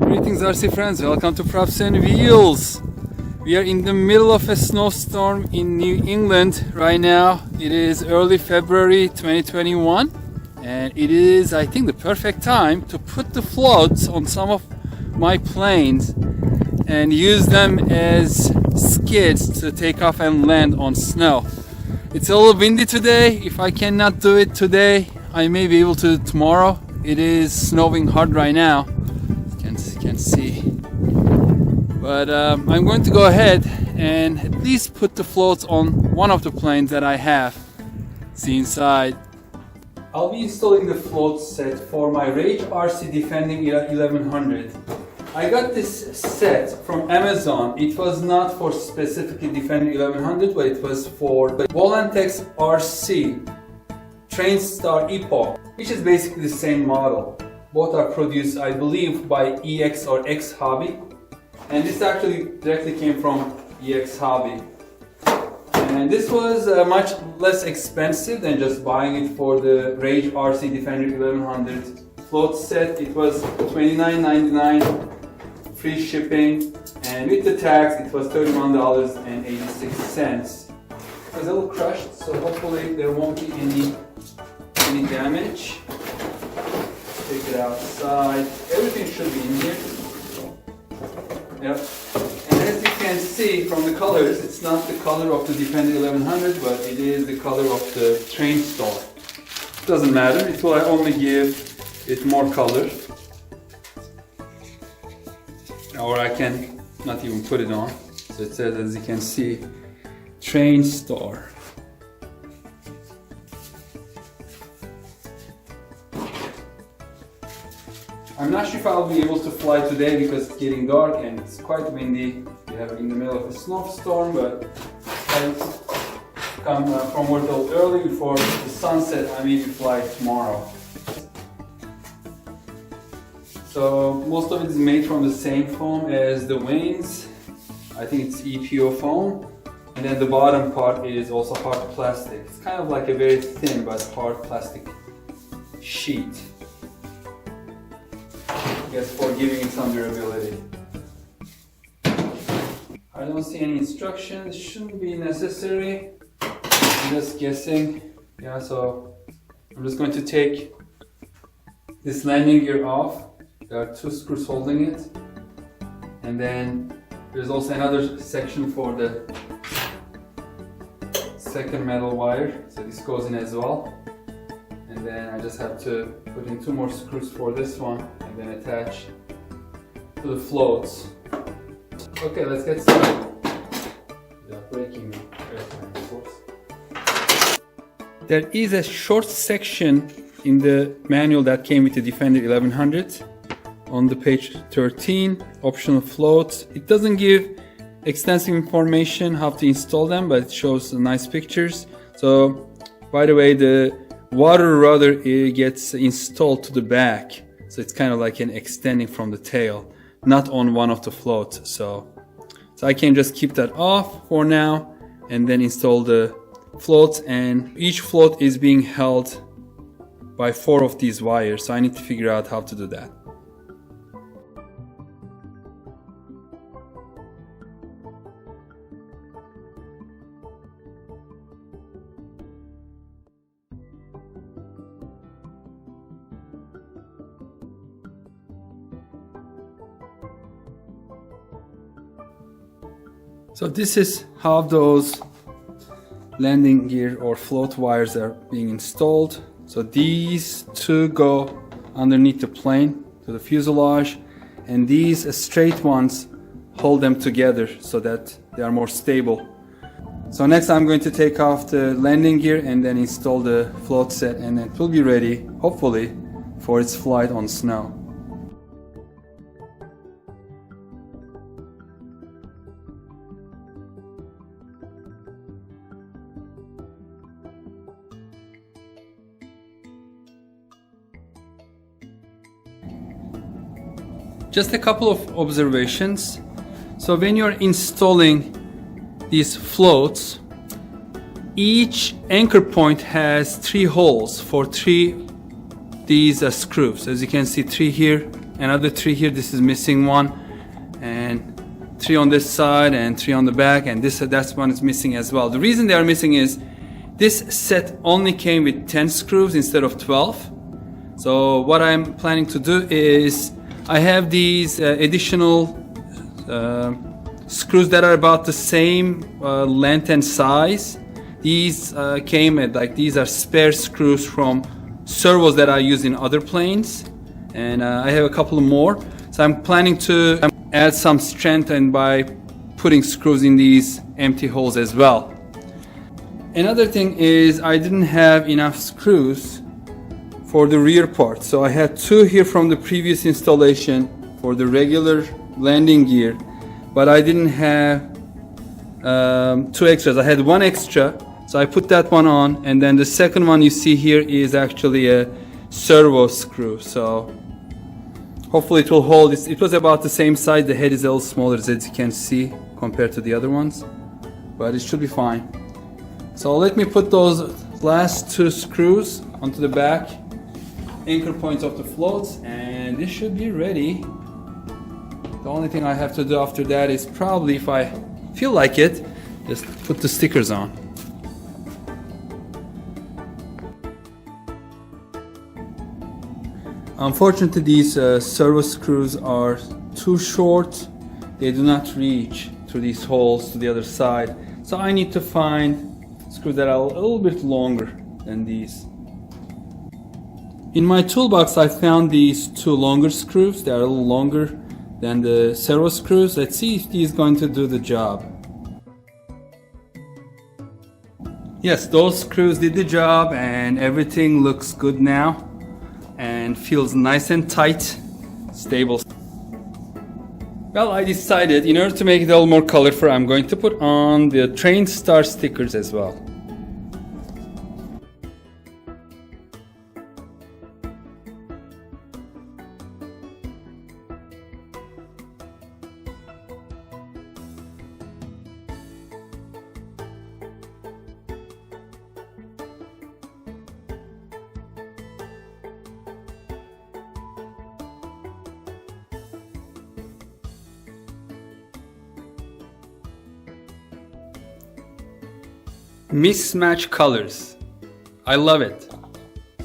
Greetings RC friends, welcome to Props and Wheels. We are in the middle of a snowstorm in New England right now. It is early February 2021 and it is, I think, the perfect time to put the floats on some of my planes and use them as skids to take off and land on snow. It's a little windy today. If I cannot do it today, I may be able to tomorrow. It is snowing hard right now. You can see. But I'm going to go ahead and at least put the floats on one of the planes that I have. See inside. I'll be installing the float set for my Rage RC Defending 1100. I got this set from Amazon. It was not for specifically Defending 1100, but it was for the Volantex RC Train Star Epoch, which is basically the same model. Both are produced, I believe, by EX or X Hobby. And this actually directly came from EX Hobby. And this was much less expensive than just buying it for the Rage RC Defender 1100 float set. It was $29.99, free shipping, and with the tax it was $31.86. It was a little crushed, so hopefully there won't be any damage. Take it outside. Everything should be in here. Yep. And as you can see from the colors, it's not the color of the Defender 1100, but it is the color of the Train Star. Doesn't matter. It will only give it more color. Or I can not even put it on. So it says, as you can see, Train Star. I'm not sure if I'll be able to fly today because it's getting dark and it's quite windy. We are in the middle of a snowstorm, but I'll come from work a little early before the sunset. I may fly tomorrow. So most of it is made from the same foam as the wings. I think it's EPO foam. And then the bottom part is also hard plastic. It's kind of like a very thin but hard plastic sheet. For giving it some durability. I don't see any instructions, shouldn't be necessary. I'm just guessing. Yeah, so I'm just going to take this landing gear off. There are two screws holding it. And then there's also another section for the second metal wire. So this goes in as well. And then I just have to put in two more screws for this one and then attach to the floats. Okay, let's get started. Without breaking the airplane, of course. There is a short section in the manual that came with the Defender 1100 on the page 13, optional floats. It doesn't give extensive information how to install them, but it shows nice pictures. So, by the way, the water rudder gets installed to the back, so it's kind of like an extending from the tail, not on one of the floats. So I can just keep that off for now and then install the floats, and each float is being held by 4 of these wires, so I need to figure out how to do that. So this is how those landing gear or float wires are being installed. So these two go underneath the plane to the fuselage, and these straight ones hold them together so that they are more stable. So next I'm going to take off the landing gear and then install the float set, and it will be ready, hopefully, for its flight on snow. Just a couple of observations. So when you're installing these floats, each anchor point has 3 holes for these screws. As you can see, 3 here, another 3 here. This is missing one, and 3 on this side and 3 on the back, and that's one is missing as well. The reason they are missing is this set only came with 10 screws instead of 12. So what I'm planning to do is I have these additional screws that are about the same length and size. These came at, like, these are spare screws from servos that I use in other planes, and I have a couple more. So I'm planning to add some strength and by putting screws in these empty holes as well. Another thing is I didn't have enough screws for the rear part, so I had 2 here from the previous installation for the regular landing gear, but I didn't have 2 extras. I had 1 extra, so I put that one on, and then the second one you see here is actually a servo screw, so hopefully it will hold. It was about the same size. The head is a little smaller, as you can see, compared to the other ones, but it should be fine. So let me put those last 2 screws onto the back anchor points of the floats, and this should be ready. The only thing I have to do after that is probably, if I feel like it, just put the stickers on. Unfortunately, these servo screws are too short. They do not reach through these holes to the other side. So I need to find screws that are a little bit longer than these. In my toolbox, I found these 2 longer screws. They are a little longer than the servo screws. Let's see if these are going to do the job. Yes, those screws did the job, and everything looks good now and feels nice and tight, stable. Well, I decided, in order to make it a little more colorful, I'm going to put on the train star stickers as well. Mismatch colors. I love it.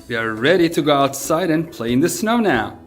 We are ready to go outside and play in the snow now.